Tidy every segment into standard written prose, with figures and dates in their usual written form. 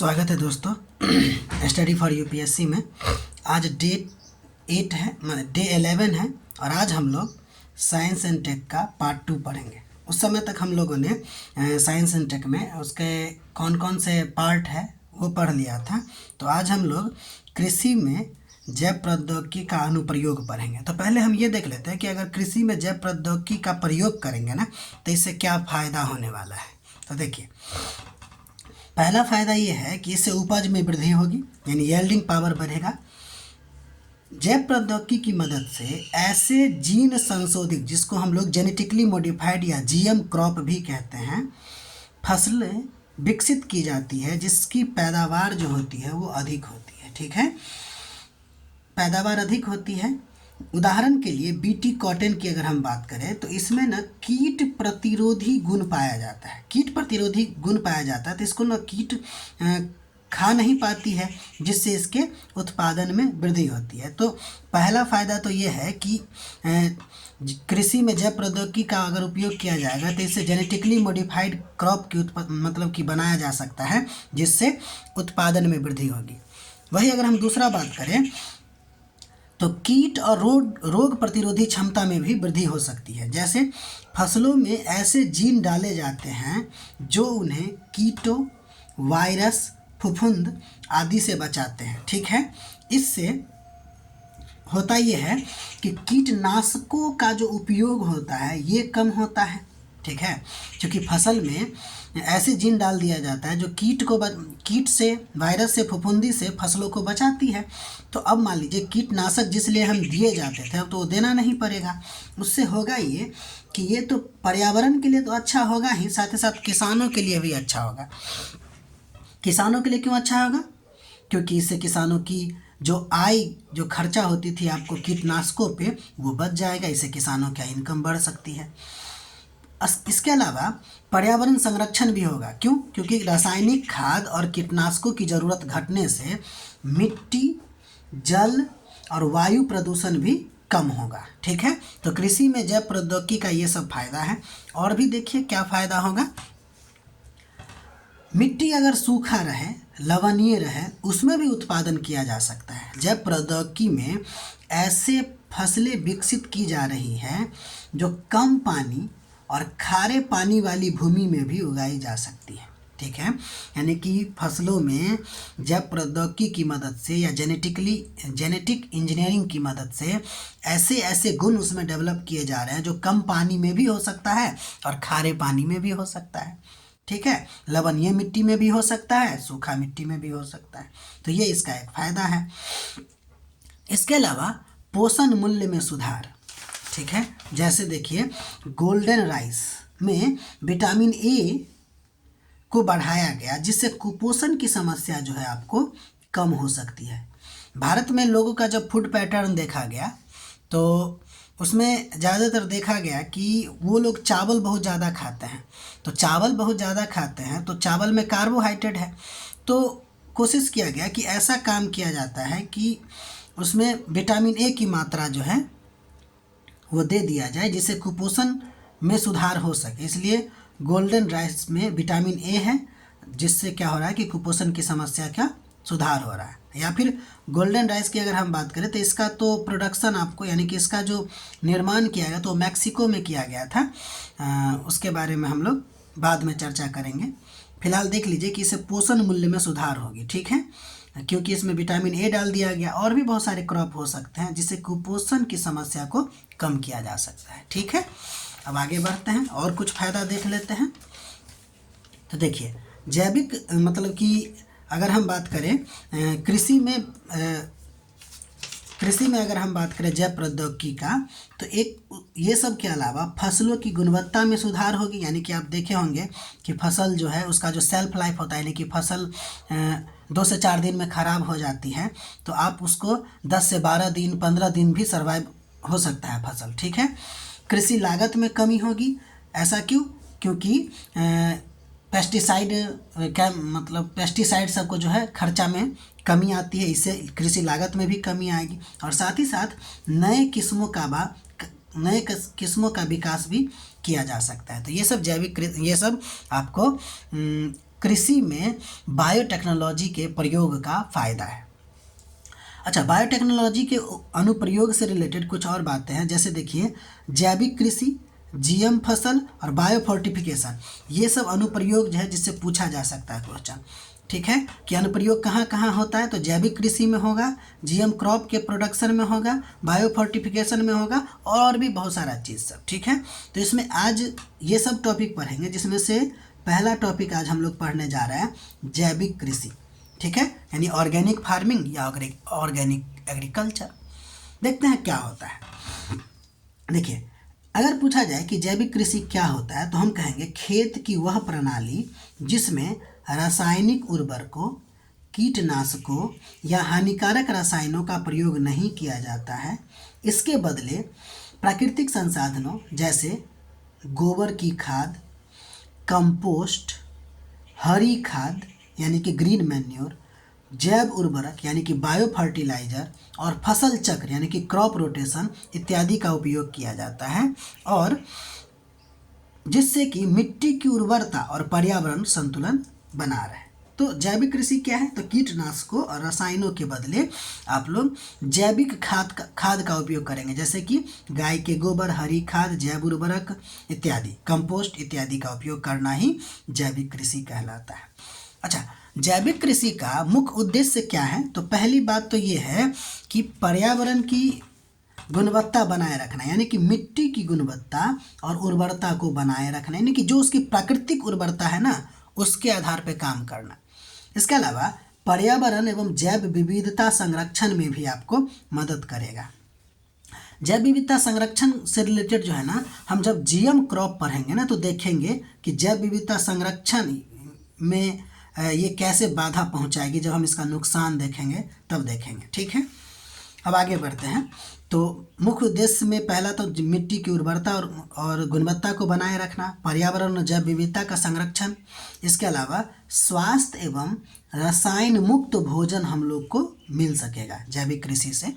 स्वागत है दोस्तों स्टडी फॉर यूपीएससी में। आज डे 8 है, डे 11 है और आज हम लोग साइंस एंड टेक का पार्ट 2 पढ़ेंगे। उस समय तक हम लोगों ने साइंस एंड टेक में उसके कौन कौन से पार्ट है वो पढ़ लिया था। तो आज हम लोग कृषि में जैव प्रौद्योगिकी का अनुप्रयोग पढ़ेंगे। तो पहले हम ये देख लेते हैं कि अगर कृषि में जैव प्रौद्योगिकी का प्रयोग करेंगे ना तो इससे क्या फ़ायदा होने वाला है। तो देखिए, पहला फ़ायदा ये है कि इससे उपज में वृद्धि होगी, यानी यील्डिंग पावर बढ़ेगा। जैव प्रौद्योगिकी की मदद से ऐसे जीन संशोधित, जिसको हम लोग जेनेटिकली मॉडिफाइड या जीएम क्रॉप भी कहते हैं, फसलें विकसित की जाती है जिसकी पैदावार जो होती है वो अधिक होती है। ठीक है, पैदावार अधिक होती है। उदाहरण के लिए बीटी कॉटन की अगर हम बात करें तो इसमें न कीट प्रतिरोधी गुण पाया जाता है। कीट प्रतिरोधी गुण पाया जाता है तो इसको न कीट खा नहीं पाती है, जिससे इसके उत्पादन में वृद्धि होती है। तो पहला फ़ायदा तो ये है कि कृषि में जैव प्रौद्योगिकी का अगर उपयोग किया जाएगा तो इससे जेनेटिकली मॉडिफाइड क्रॉप की मतलब कि बनाया जा सकता है, जिससे उत्पादन में वृद्धि होगी। वही अगर हम दूसरा बात करें तो कीट और रोग प्रतिरोधी क्षमता में भी वृद्धि हो सकती है। जैसे फसलों में ऐसे जीन डाले जाते हैं जो उन्हें कीटों, वायरस, फफूंद आदि से बचाते हैं। ठीक है, इससे होता ये है कि कीटनाशकों का जो उपयोग होता है ये कम होता है। ठीक है, क्योंकि फसल में ऐसे जीन डाल दिया जाता है जो कीट से, वायरस से, फफूंदी से फसलों को बचाती है। तो अब मान लीजिए कीटनाशक जिस लिए हम दिए जाते थे अब तो वो देना नहीं पड़ेगा। उससे होगा ये कि ये तो पर्यावरण के लिए तो अच्छा होगा ही, साथ ही साथ किसानों के लिए भी अच्छा होगा। किसानों के लिए क्यों अच्छा होगा? क्योंकि इससे किसानों की जो आय, जो खर्चा होती थी आपको कीटनाशकों पे, वो बच जाएगा। इससे किसानों की इनकम बढ़ सकती है। इसके अलावा पर्यावरण संरक्षण भी होगा। क्यों? क्योंकि रासायनिक खाद और कीटनाशकों की ज़रूरत घटने से मिट्टी, जल और वायु प्रदूषण भी कम होगा। ठीक है, तो कृषि में जैव प्रौद्योगिकी का ये सब फायदा है। और भी देखिए क्या फ़ायदा होगा। मिट्टी अगर सूखा रहे, लवणीय रहे, उसमें भी उत्पादन किया जा सकता है। जैव प्रौद्योगिकी में ऐसे फसलें विकसित की जा रही हैं जो कम पानी और खारे पानी वाली भूमि में भी उगाई जा सकती है। ठीक है, यानी कि फसलों में जैव प्रौद्योगिकी की मदद से या जेनेटिक इंजीनियरिंग की मदद से ऐसे ऐसे गुण उसमें डेवलप किए जा रहे हैं जो कम पानी में भी हो सकता है और खारे पानी में भी हो सकता है। ठीक है, लवणीय मिट्टी में भी हो सकता है, सूखा मिट्टी में भी हो सकता है। तो ये इसका एक फ़ायदा है। इसके अलावा पोषण मूल्य में सुधार। ठीक है, जैसे देखिए गोल्डन राइस में विटामिन ए को बढ़ाया गया, जिससे कुपोषण की समस्या जो है आपको कम हो सकती है। भारत में लोगों का जब फूड पैटर्न देखा गया तो उसमें ज़्यादातर देखा गया कि वो लोग चावल बहुत ज़्यादा खाते हैं। तो चावल बहुत ज़्यादा खाते हैं तो चावल में कार्बोहाइड्रेट है। तो कोशिश किया गया कि ऐसा काम किया जाता है कि उसमें विटामिन ए की मात्रा जो है वो दे दिया जाए, जिससे कुपोषण में सुधार हो सके। इसलिए गोल्डन राइस में विटामिन ए है, जिससे क्या हो रहा है कि कुपोषण की समस्या का सुधार हो रहा है। या फिर गोल्डन राइस की अगर हम बात करें तो इसका तो प्रोडक्शन आपको, यानी कि इसका जो निर्माण किया गया तो मैक्सिको में किया गया था। उसके बारे में हम लोग बाद में चर्चा करेंगे। फिलहाल देख लीजिए कि इससे पोषण मूल्य में सुधार होगी। ठीक है, क्योंकि इसमें विटामिन ए डाल दिया गया। और भी बहुत सारे क्रॉप हो सकते हैं जिससे कुपोषण की समस्या को कम किया जा सकता है। ठीक है, अब आगे बढ़ते हैं और कुछ फ़ायदा देख लेते हैं। तो देखिए जैविक मतलब कि अगर हम बात करें कृषि में अगर हम बात करें जैव प्रौद्योगिकी का, तो एक ये सब के अलावा फसलों की गुणवत्ता में सुधार होगी। यानी कि आप देखे होंगे कि फसल जो है उसका जो सेल्फ लाइफ होता है, यानी कि फसल 2 से 4 दिन में ख़राब हो जाती है, तो आप उसको 10 से 12 दिन, 15 दिन भी सर्वाइव हो सकता है फसल। ठीक है, कृषि लागत में कमी होगी। ऐसा क्यों? क्योंकि पेस्टिसाइड सबको जो है खर्चा में कमी आती है, इससे कृषि लागत में भी कमी आएगी। और साथ ही साथ नए किस्मों का विकास भी किया जा सकता है। तो ये सब आपको कृषि में बायोटेक्नोलॉजी के प्रयोग का फ़ायदा है। अच्छा, बायोटेक्नोलॉजी के अनुप्रयोग से रिलेटेड कुछ और बातें हैं, जैसे देखिए जैविक कृषि, जीएम फसल और बायोफोर्टिफिकेशन, ये सब अनुप्रयोग जो है जिससे पूछा जा सकता है क्वेश्चन। ठीक है, कि अनुप्रयोग कहाँ कहाँ होता है, तो जैविक कृषि में होगा, जीएम क्रॉप के प्रोडक्शन में होगा, बायोफोर्टिफिकेशन में होगा और भी बहुत सारा चीज़ सब। ठीक है, तो इसमें आज ये सब टॉपिक पढ़ेंगे, जिसमें से पहला टॉपिक आज हम लोग पढ़ने जा रहे हैं जैविक कृषि। ठीक है, यानी ऑर्गेनिक फार्मिंग या ऑर्गेनिक एग्रीकल्चर। देखते हैं क्या होता है। देखिए, अगर पूछा जाए कि जैविक कृषि क्या होता है, तो हम कहेंगे खेत की वह प्रणाली जिसमें रासायनिक उर्वरकों, कीटनाशकों या हानिकारक रसायनों का प्रयोग नहीं किया जाता है। इसके बदले प्राकृतिक संसाधनों जैसे गोबर की खाद, कंपोस्ट, हरी खाद यानी कि ग्रीन मैन्योर, जैव उर्वरक यानी कि बायो फर्टिलाइजर और फसल चक्र यानी कि क्रॉप रोटेशन इत्यादि का उपयोग किया जाता है, और जिससे कि मिट्टी की उर्वरता और पर्यावरण संतुलन बना रहे। तो जैविक कृषि क्या है, तो कीटनाशकों और रसायनों के बदले आप लोग जैविक खाद का उपयोग करेंगे, जैसे कि गाय के गोबर, हरी खाद, जैव उर्वरक इत्यादि, कंपोस्ट इत्यादि का उपयोग करना ही जैविक कृषि कहलाता है। अच्छा, जैविक कृषि का मुख्य उद्देश्य क्या है, तो पहली बात तो ये है कि पर्यावरण की गुणवत्ता बनाए रखना, यानी कि मिट्टी की गुणवत्ता और उर्वरता को बनाए रखना, यानी कि जो उसकी प्राकृतिक उर्वरता है ना, उसके आधार पर काम करना। इसके अलावा पर्यावरण एवं जैव विविधता संरक्षण में भी आपको मदद करेगा। जैव विविधता संरक्षण से रिलेटेड जो है ना, हम जब जीएम क्रॉप पढ़ेंगे ना, तो देखेंगे कि जैव विविधता संरक्षण में ये कैसे बाधा पहुंचाएगी। जब हम इसका नुकसान देखेंगे तब देखेंगे। ठीक है, अब आगे बढ़ते हैं। तो मुख्य उद्देश्य में पहला तो मिट्टी की उर्वरता और गुणवत्ता को बनाए रखना, पर्यावरण और जैव विविधता का संरक्षण। इसके अलावा स्वास्थ्य एवं रसायन मुक्त भोजन हम लोग को मिल सकेगा जैविक कृषि से।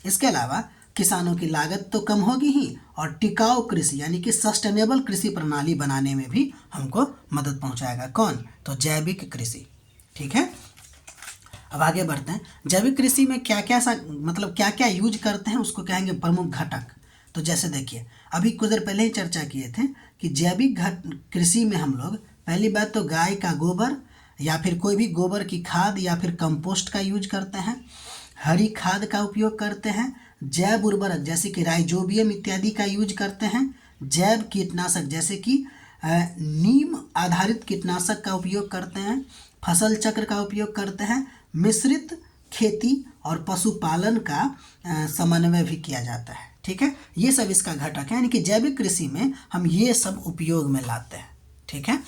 इसके अलावा किसानों की लागत तो कम होगी ही, और टिकाऊ कृषि यानी कि सस्टेनेबल कृषि प्रणाली बनाने में भी हमको मदद पहुंचाएगा। कौन, तो जैविक कृषि। ठीक है, अब आगे बढ़ते हैं। जैविक कृषि में क्या क्या यूज करते हैं, उसको कहेंगे प्रमुख घटक। तो जैसे देखिए, अभी कुछ देर पहले ही चर्चा किए थे कि जैविक कृषि में हम लोग पहली बात तो गाय का गोबर या फिर कोई भी गोबर की खाद या फिर कंपोस्ट का यूज करते हैं, हरी खाद का उपयोग करते हैं, जैव उर्वरक जैसे कि राइजोबियम इत्यादि का यूज करते हैं, जैव कीटनाशक जैसे कि नीम आधारित कीटनाशक का उपयोग करते हैं, फसल चक्र का उपयोग करते हैं, मिश्रित खेती और पशुपालन का समन्वय भी किया जाता है। ठीक है, ये सब इसका घटक है, यानी कि जैविक कृषि में हम ये सब उपयोग में लाते हैं। ठीक है,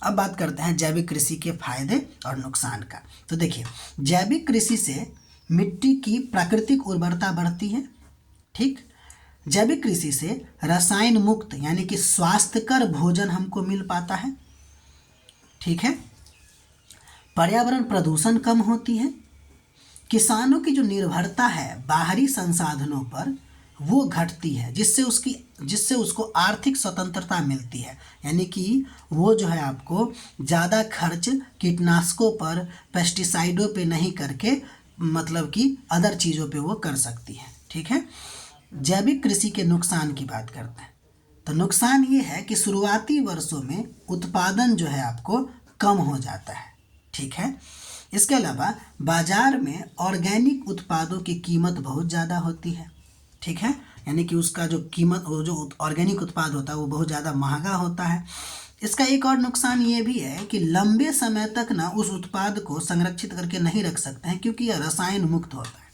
अब बात करते हैं जैविक कृषि के फायदे और नुकसान का। तो देखिए, जैविक कृषि से मिट्टी की प्राकृतिक उर्वरता बढ़ती है। ठीक, जैविक कृषि से रसायन मुक्त यानी कि स्वास्थ्यकर भोजन हमको मिल पाता है। ठीक है, पर्यावरण प्रदूषण कम होती है, किसानों की जो निर्भरता है बाहरी संसाधनों पर वो घटती है, जिससे उसको आर्थिक स्वतंत्रता मिलती है, यानी कि वो जो है आपको ज़्यादा खर्च कीटनाशकों पर, पेस्टिसाइडों पे नहीं करके मतलब कि अदर चीज़ों पे वो कर सकती है। ठीक है, जैविक कृषि के नुकसान की बात करते हैं। तो नुकसान ये है कि शुरुआती वर्षों में उत्पादन जो है आपको कम हो जाता है। ठीक है, इसके अलावा बाजार में ऑर्गेनिक उत्पादों की कीमत बहुत ज़्यादा होती है। ठीक है, यानी कि उसका जो कीमत, वो जो ऑर्गेनिक उत्पाद होता है वो बहुत ज़्यादा महंगा होता है। इसका एक और नुकसान ये भी है कि लंबे समय तक ना उस उत्पाद को संरक्षित करके नहीं रख सकते हैं, क्योंकि यह रसायन मुक्त होता है।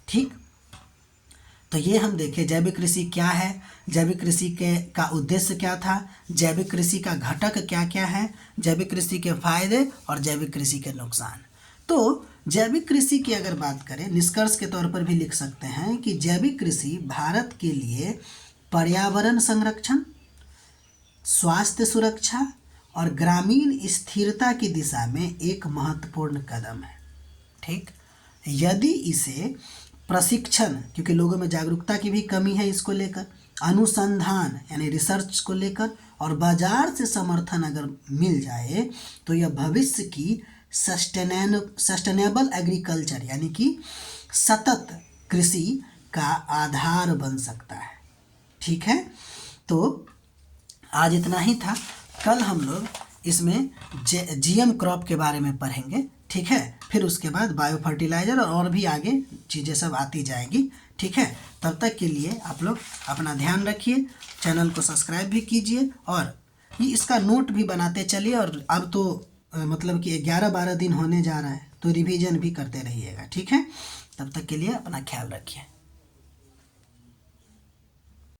ठीक, तो ये हम देखें जैविक कृषि क्या है, जैविक कृषि का उद्देश्य क्या था, जैविक कृषि का घटक क्या क्या है, जैविक कृषि के फायदे और जैविक कृषि के नुकसान। तो जैविक कृषि की अगर बात करें, निष्कर्ष के तौर पर भी लिख सकते हैं कि जैविक कृषि भारत के लिए पर्यावरण संरक्षण, स्वास्थ्य सुरक्षा और ग्रामीण स्थिरता की दिशा में एक महत्वपूर्ण कदम है। ठीक, यदि इसे प्रशिक्षण, क्योंकि लोगों में जागरूकता की भी कमी है इसको लेकर, अनुसंधान यानी रिसर्च को लेकर और बाजार से समर्थन अगर मिल जाए तो यह भविष्य की सस्टेनेबल एग्रीकल्चर यानी कि सतत कृषि का आधार बन सकता है। ठीक है, तो आज इतना ही था। कल हम लोग इसमें जीएम क्रॉप के बारे में पढ़ेंगे। ठीक है, फिर उसके बाद बायो फर्टिलाइज़र और भी आगे चीज़ें सब आती जाएगी। ठीक है, तब तक के लिए आप लोग अपना ध्यान रखिए, चैनल को सब्सक्राइब भी कीजिए और ये इसका नोट भी बनाते चलिए। और अब तो मतलब कि 11-12 दिन होने जा रहा है, तो रिवीजन भी करते रहिएगा। ठीक है, तब तक के लिए अपना ख्याल रखिए।